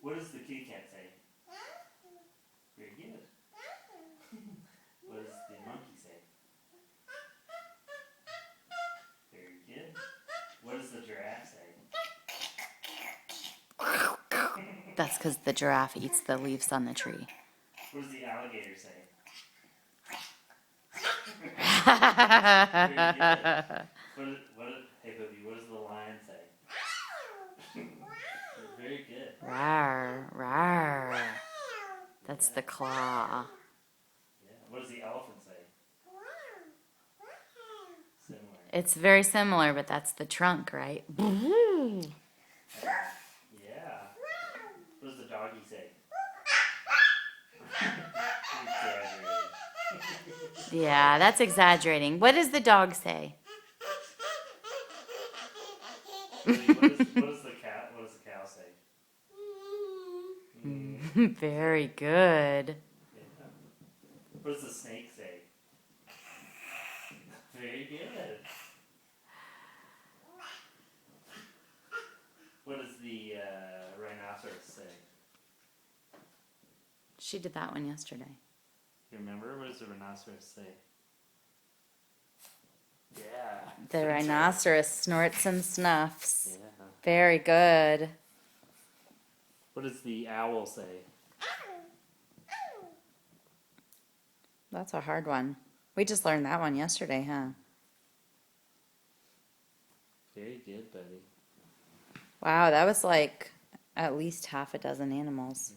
What does the kitty cat say? Very good. What does the monkey say? Very good. What does the giraffe say? That's because the giraffe eats the leaves on the tree. What does the alligator say? Very good. Hey, Booby, what does the lion say? Very good. Rawr, rawr. That's the claw. Yeah. What does the elephant say? Similar. It's very similar, but that's the trunk, right? Yeah. What does the doggy say? Yeah, that's exaggerating. What does the dog say? What does the cow say? Very good. Yeah. What does the snake say? Very good. What does the rhinoceros say? She did that one yesterday. You remember? What does the rhinoceros say? Yeah. The rhinoceros snorts and snuffs. Yeah. Very good. What does the owl say? That's a hard one. We just learned that one yesterday, huh? Very good, buddy. Wow, that was like at least half a dozen animals.